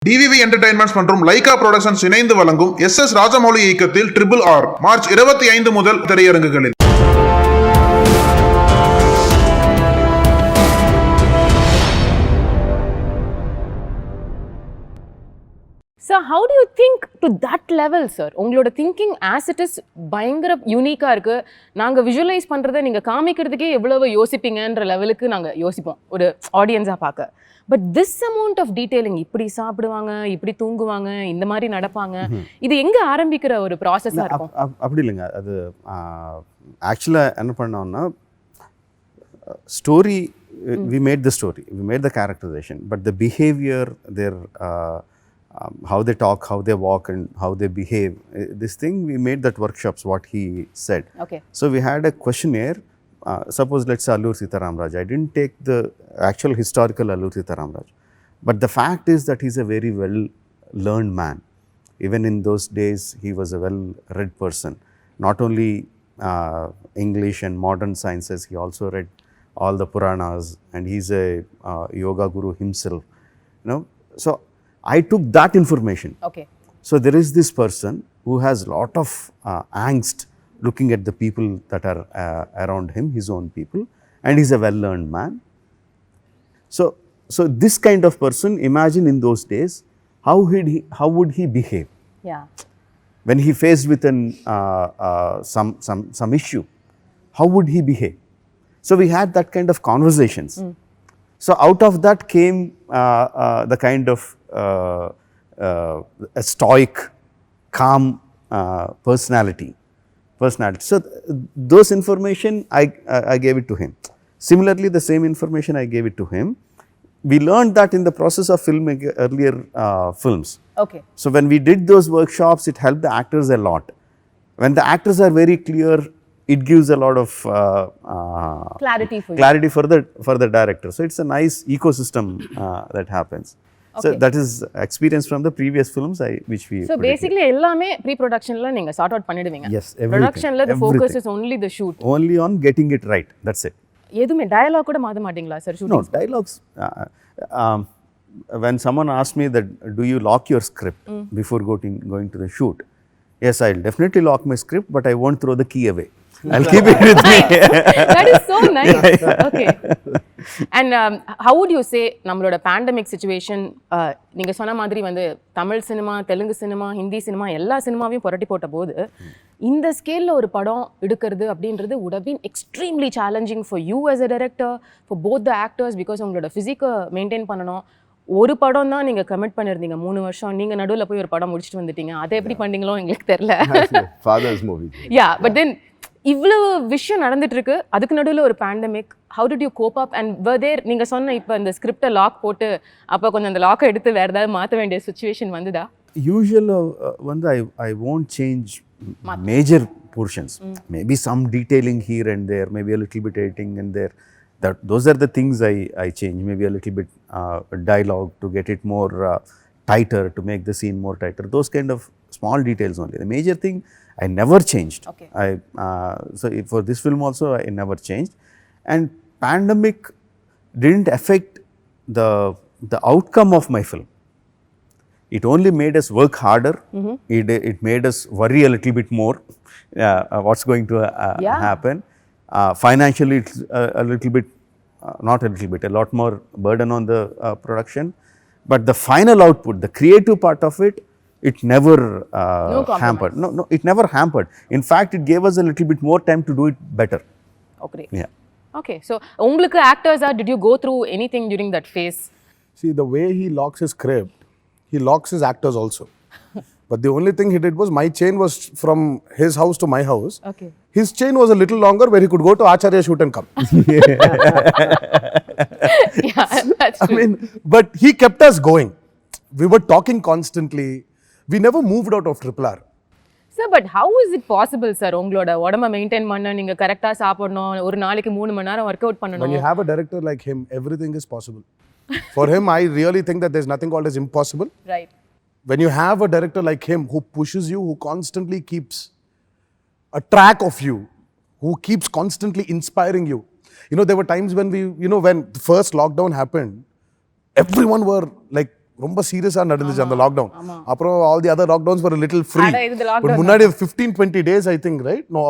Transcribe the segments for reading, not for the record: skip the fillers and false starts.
DVV Entertainments மற்றும் Lyca productions இணைந்து வழங்கும் SS ராஜமௌலி இயக்கத்தில் RRR மார்ச் 25 முதல் திரையரங்குகளில். So how do you think to that level, sir? உங்களோட thinking as it is பயங்கர யூனிக்காக இருக்குது. நாங்கள் விஷுவலைஸ் பண்ணுறதை நீங்கள் காமிக்கிறதுக்கே எவ்வளவு யோசிப்பீங்கன்ற லெவலுக்கு நாங்கள் யோசிப்போம் ஒரு ஆடியன்ஸாக பார்க்க. But this amount of detailing, இப்படி சாப்பிடுவாங்க, இப்படி தூங்குவாங்க, இந்த மாதிரி நடப்பாங்க, இது எங்கே ஆரம்பிக்கிற ஒரு ப்ராசஸாக இருக்கும்? அப்படி இல்லைங்க. அது ஆக்சுவலாக என்ன பண்ணோம்னா, story we made the story, we made the characterization, but the behavior, their how they talk, how they walk and how they behave, this thing we made that workshops what he said. Okay. So we had a questionnaire. Suppose let's say Allur Sitaram Raj. I didn't take the actual historical Allur Sitaram Raj, but the fact is that he's a very well learned man. Even in those days he was a well read person. Not only English and modern sciences, he also read all the Puranas, and he's a yoga guru himself, you know. So I took that information. Okay. So there is this person who has lot of angst looking at the people that are around him, his own people, and he's a well-learned man. So this kind of person, imagine in those days, how would he behave? Yeah. When he faced with an some issue, how would he behave? So we had that kind of conversations. So out of that came the kind of a stoic, calm personality. So those information I gave it to him. Similarly, the same information I gave it to him. We learned that in the process of filming earlier films. Okay. So when we did those workshops, it helped the actors a lot. When the actors are very clear, it gives a lot of clarity for the director. So it's a nice ecosystem that happens. Okay. So that is experience from the previous films which we. So basically எல்லாமே pre-productionல நீங்க sort out பண்ணிடுவீங்க. Yes, everything. Productionல the focus is only the shoot. Only on getting it right. That's it. எதுமே dialogue கூட மாத்த மாட்டீங்களா sir shooting? No, dialogues. When someone asks me that, do you lock your script before going to the shoot? Yes, I'll definitely lock my script, but I won't throw the key away. I'll keep it with me. That is so nice. Okay. And how would you say நம்மளோட pandemic situation, நீங்க சொன்ன மாதிரி வந்து Tamil cinema, Telugu cinema, Hindi cinema எல்லா சினிமாவையும் புரட்டி போட்ட போது இந்த ஸ்கேல்ல ஒரு படம் எடுக்கிறது அப்படின்றது would have been extremely challenging for you as a director, for both the actors, because உங்களோட ஃபிசிக்கை மெயின்டைன் பண்ணணும். ஒரு படம் தான் நீங்கள் கமிட் பண்ணியிருந்தீங்க 3 வருஷம், நீங்கள் நடுவில் போய் ஒரு படம் முடிச்சுட்டு வந்துட்டீங்க. அதை எப்படி பண்ணீங்களோ எங்களுக்கு தெரியல. Father's movie. Yeah, but then இவ்வளவு விஷயம் நடந்துட்டு இருக்கு, அதுக்கு நடுவில் ஒரு pandemic. How did you cope up and were there நீங்கள் சொன்ன இப்போ இந்த ஸ்கிரிப்டை லாக் போட்டு அப்போ கொஞ்சம் அந்த லாக்கை எடுத்து வேறு ஏதாவது மாற்ற வேண்டிய சுச்சுவேஷன் வந்துதா? யூஸ்வலாக வந்து ஐ won't change major portions. Maybe some detailing here and there, maybe a little bit editing and there. Those are the things I change. Maybe a little bit dialogue to get it more tighter, to make the scene more tighter. Those kind of small details only. The major thing I never changed. Okay. So for this film also I never changed. And pandemic didn't affect the outcome of my film. It only made us work harder. It made us worry a little bit more what's going to happen. Financially it's a little bit, not a little bit, a lot more burden on the production. But the final output, the creative part of it, it never hampered. No, it never hampered. In fact, it gave us a little bit more time to do it better. Okay. Yeah. Okay. So, உங்களுக்கு actors did you go through anything during that phase? See, the way he locks his script, he locks his actors also. But the only thing he did was, my chain was from his house to my house. Okay. His chain was a little longer, where he could go to Acharya shoot and come. Yeah, that's true. I mean, but he kept us going. We were talking constantly. We never moved out of RRR. Sir, but how is it possible, sir? உங்களோட உடம்ப maintain பண்ண, நீங்க கரெக்டா சாப்பிடணும், ஒரு நாளைக்கு 3 மணி நேரம் work out பண்ணணும். When you have a director like him, everything is possible. For him, I really think that there's nothing called as impossible. Right. When you have a director like him who pushes you, who constantly keeps a track of you, who keeps constantly inspiring you. You know, there were times when when the first lockdown happened, everyone were like ரொம்ப சீரியஸா நடந்துச்சு அந்த lockdown. அப்புறம் all the other lockdowns were a little free. அட, இது But lockdown முன்னாடி 15-20 days I think, right? No,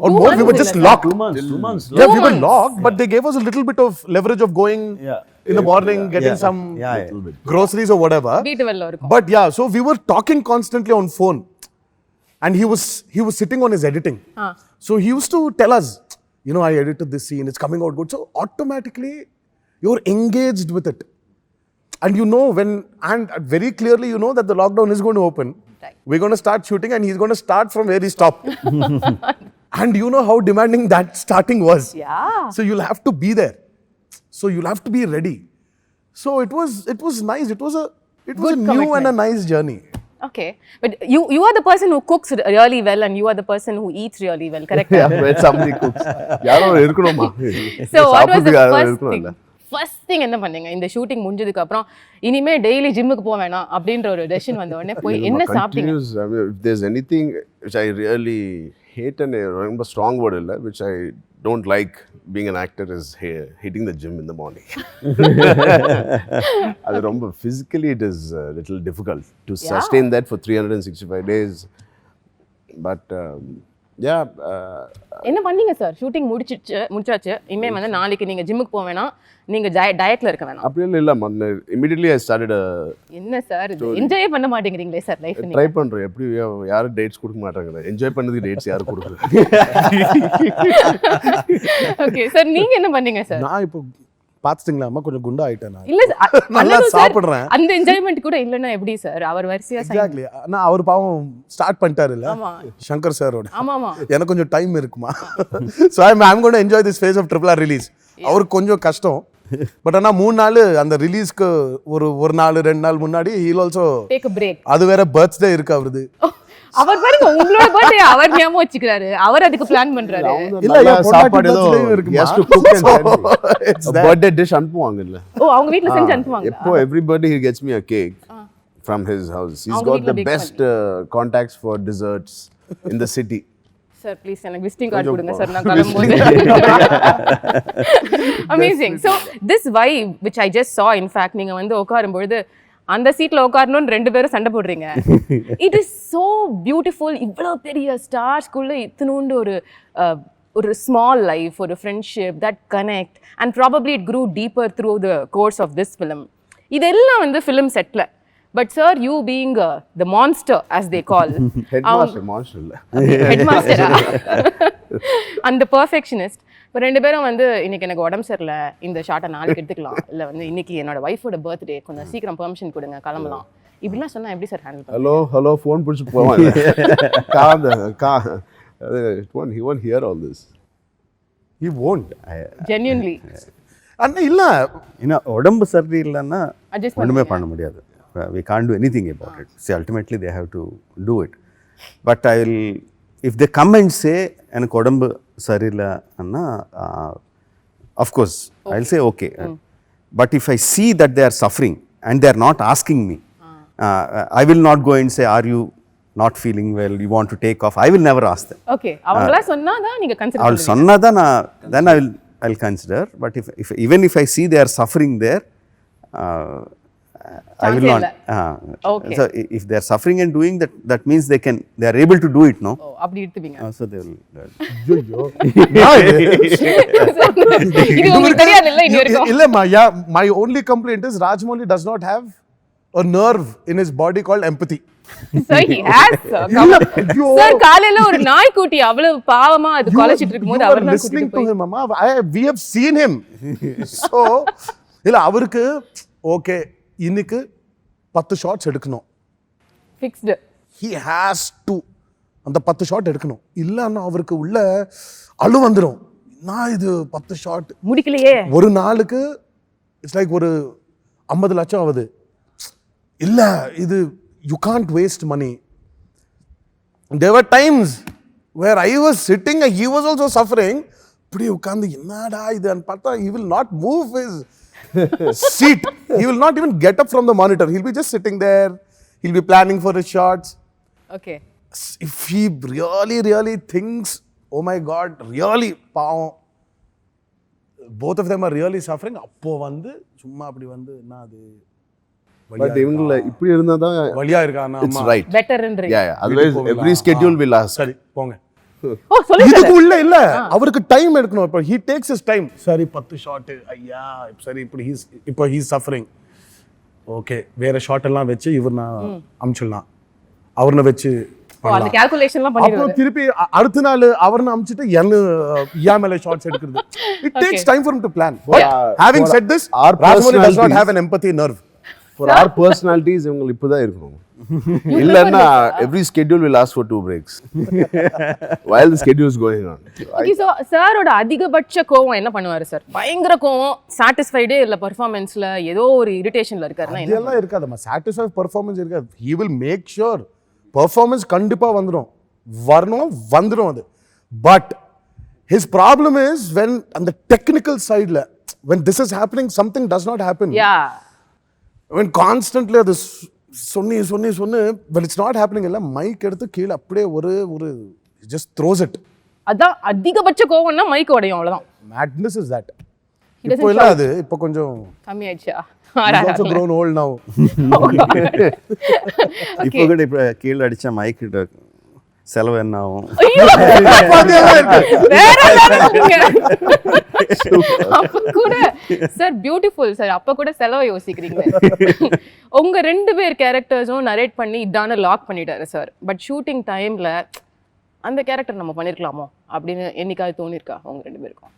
or more. We were just locked. 2 months. 2 months. Yeah, we were locked, but they gave us a little bit of leverage of going in the morning, getting some groceries or whatever. வீட்டு வெல்ல இருக்கும். But yeah, so we were talking constantly on phone, and he was sitting on his editing. So he used to tell us, you know, I edited this scene, it's coming out good. So automatically you're engaged with it, and you know and very clearly you know that the lockdown is going to open. Right. We're going to start shooting, and he's going to start from where he stopped. And you know how demanding that starting was. Yeah. So you'll have to be there. So you'll have to be ready. So it was nice. It was a new commitment. and a nice journey. Okay, but you are the person who cooks really well, and you are the person who eats really well, correct? when somebody cooks. யாரோ இருக்கணுமா? So what was the யாரோ first இருக்கணும்ல. thing? First thing என்ன பண்ணீங்க இந்த shooting முடிஞ்சதுக்கு அப்புறம்? இனிமே டெய்லி ஜிம்முக்கு போக வேணாம் அப்படின்ற ஒரு டெசிஷன் வந்த உடனே போய் என்ன சாப்பிட்டீங்க? Continuous, I mean, if there's anything which I really hate and ரொம்ப strong word இல்ல, which I don't like being an actor is hitting the gym in the morning. அது ரொம்ப physically it is a little difficult to sustain that for 365 days. But yeah. என்ன பண்ணீங்க sir? Shooting முடிச்சாச்சு. இனிமே வந்து நாளைக்கு நீங்க ஜிம்முக்கு போக வேணாம், நீங்க டயட்ல இருக்க வேணாம். அப்படி இல்ல immediately I started என்ன சார் இது என்ஜாய் பண்ண மாட்டேங்கிறீங்களே சார் லைஃப்? ட்ரை பண்றேன். எப்படி யாரும் டேட்ஸ் கொடுக்க மாட்டாங்க. என்ஜாய் பண்ணதுக்கு டேட்ஸ் யாரும் கொடுக்கல. ஓகே சார், நீங்க என்ன பண்ணீங்க சார்? நான் இப்போ பாத்துட்டீங்களா கொஞ்சம் குண்டா ஆயிட்டேன் நான். இல்ல நல்லா சாப்பிடுறேன். அந்த என்ஜாய்மெண்ட் கூட இல்லன்னா எப்படி சார்? அவர் வரிசையா எக்ஸாக்ட்லி. நான் அவர் பாவம் ஸ்டார்ட் பண்ணிட்டாரு இல்ல சங்கர் சாரோட. ஆமாமா. எனக்கு கொஞ்சம் டைம் இருக்குமா. So I'm going to enjoy this phase of RRR release. அவருக்கு கொஞ்சம் கஷ்டம். பட் ஆனா 3 நாள் அந்த ரிலீஸ்க்கு ஒரு நாள் 2 நாள் முன்னாடி he'll also take a break. அது வேற பர்த்டே இருக்கு அவருது. அவர் பாருங்க உங்களோட பர்த்டே அவர் ஞாபகம் வச்சுக்கிறாரு. அவர் அதுக்கு பிளான் பண்றாரு. இல்ல சாப்பாடு ஏதோ இருக்கு. yes to cook and birthday dish அனுப்புவாங்க இல்ல. ஓ அவங்க வீட்ல செஞ்சு அனுப்புவாங்க. எப்போ every birthday he gets me a cake from his house. He's got the best contacts for desserts in the city. Sir, please எனக்கு விசிட்டிங் கார்டு கொடுங்க சார், நான் கிளம்பும்போது. Amazing. So this vibe which I just saw, in fact நீங்க வந்து உட்காரும் பொழுது அந்த சீட்ல உட்காரணும்னு 2 பேரும் சண்டை போடுறீங்க. It is so beautiful. இவ்வளவு பெரிய ஸ்டார்ஸ்குள்ள இத்தனூண்டு ஒரு ஸ்மால் லைஃப், ஒரு friendship that connect, and probably it grew deeper through the course of this film. இதெல்லாம் வந்து ஃபிலிம் செட்ல. But sir, you being the monster as they call, headmaster monster இல்ல, headmaster and the perfectionist, இப்போ 2 பேரும் வந்து இன்னைக்கு எனக்கு உடம்பு சரியில்லை, இந்த ஷார்ட்டை நாளைக்கு எடுத்துக்கலாம், இல்லை வந்து இன்னைக்கு என்னோட ஒய்ஃபோட பர்த்டே, கொஞ்சம் சீக்கிரம் பெர்மிஷன் கொடுங்க கிளம்பலாம், இப்படிலாம் சொன்னா எப்படி சார் ஹேண்டில் பண்ணுவீங்க? ஹலோ ஃபோன் பிடிச்சி போவாங்க. He won't hear all this. He won't. Genuinely. அண்ணா இல்ல ஏன்னா உடம்பு சரி இல்லைன்னா Adjust ஒன்றுமே பண்ண முடியாது. We can't do anything about it. See, ultimately they have to do it. But if they come and say எனக்கு உடம்பு சரியில்லைன்னா of course I'll say okay. But if I see that they are suffering and they are not asking me, I will not go and say, are you not feeling well, you want to take off? I will never ask them. Okay, அவங்களா சொன்னாதான் நீங்க consider அவள் சொன்னாதான் then I'll consider. But even if I see they are suffering there, I will not. Okay. So if they are suffering and doing that, that means they are able to do it, no? ஓ அப்படி எடுத்துப்பீங்க. So they will. இது உங்களுக்கு தெரியாது இல்ல இது வரைக்கும்? இல்லம்மா, my only complaint is Rajamouli does not have a nerve in his body called empathy. Sir, he has, sir. Sir, காலையில ஒரு நாய்க்குட்டி அவ்வளவு பாவமா அது கொலைச்சிட்டு இருக்கும்போது அவர் தான் listening to him, mama. We have seen him. So இல்ல அவருக்கு ஓகே இன்னைக்கு 10 ஷாட்ஸ் எடுக்கணும், ஃபிக்ஸ்டு. he has to அந்த 10 ஷாட் எடுக்கணும், இல்லன்னா அவருக்கு உள்ள அழு வந்துரும். நான் இது 10 ஷாட் முடிக்கலையே, ஒரு நாளுக்கு இட்ஸ் லைக் ஒரு 50 லட்சம் ஆகுது. இல்ல இது you can't waste money. There were times where I was sitting and he was also suffering. இப்படி உட்கார்ந்து என்னடா இதுன்னு பார்த்தா he will not move his seat. He will not even get up from the monitor. He'll be just sitting there. He'll be planning for his shots. Okay. If he really thinks, oh my God, really, பாவம், both of them are really suffering, அப்போ வந்து சும்மா அப்படி வந்து என்ன அது but இவங்கள இப்படி இருந்தா தான் வழியா இருக்கானா இட்ஸ் ரைட். பெட்டர்ன்றீங்க. Yeah, otherwise every schedule will ask. சரி போங்க. ஓ சொல்லுங்க. இதுக்கு உள்ள இல்ல அவருக்கு டைம் எடுக்கணும். இப்போ he takes his time. சரி 10 ஷாட் ஐயா சரி இப்போ he suffering. ஓகே வேற ஷாட் எல்லாம் வச்சு இவர் நான் அம்ச்சிடலாம். அவர்ன வச்சு அந்த கால்குலேஷன்லாம் பண்ணிடுவாரு. அப்புறம் திருப்பி அடுத்த நாள் அவர்ன அம்ச்சிட்டு யா மேல ஷாட்ஸ் எடுக்கிறது. It takes time for him to plan. But having said this, Rajamouli does not have an empathy nerve. For our personalities இவங்க இப்பதான் இருக்கணும். இல்லன்னா every schedule will ask for 2 breaks while the schedule is going on. Okay so சாரோட அதிகபட்ச கோவம் என்ன பண்ணுவாரு sir? பயங்கர கோவம், சாட்டிஸ்ஃபைடே இல்ல பெர்ஃபார்மன்ஸ்ல ஏதோ ஒரு இரிட்டேஷன்ல இருக்காருன்னா என்ன? இதெல்லாம் இருக்காதுமா. சாட்டிஸ்ஃபை பெர்ஃபார்மன்ஸ் இருக்காது. he will make sure performance கண்டிப்பா வந்துரும் அது. But his problem is when on the technical side when this is happening something does not happen. Yeah. when constantly அது சொன்னி when it's not happening இல்ல mic எடுத்து கீழ அப்படியே ஒரு just throws it. அதான் அதிகபட்ச கோவம்னா மைக் உடையும் அவ்வளவுதான். madness is that. He doesn't இப்போ இல்ல அது இப்போ கொஞ்சம் கம்மி ஆயிடுச்சா? he's also grown old now. இப்போ கூட இப்போ கீழே அடிச்சா மைக் செலவு என்ன ஆகும்? அப்ப கூட சார் பியூட்டிஃபுல் சார். அப்ப கூட செலவை யோசிக்கிறீங்க. உங்க 2 பேர் கேரக்டர்ஸும் நரேட் பண்ணி இதான லாக் பண்ணிட்டாரு சார். பட் ஷூட்டிங் டைம்ல அந்த கேரக்டர் நம்ம பண்ணிருக்கலாமோ அப்படின்னு என்னைக்காவது தோணிருக்கா உங்க 2 பேருக்கும்?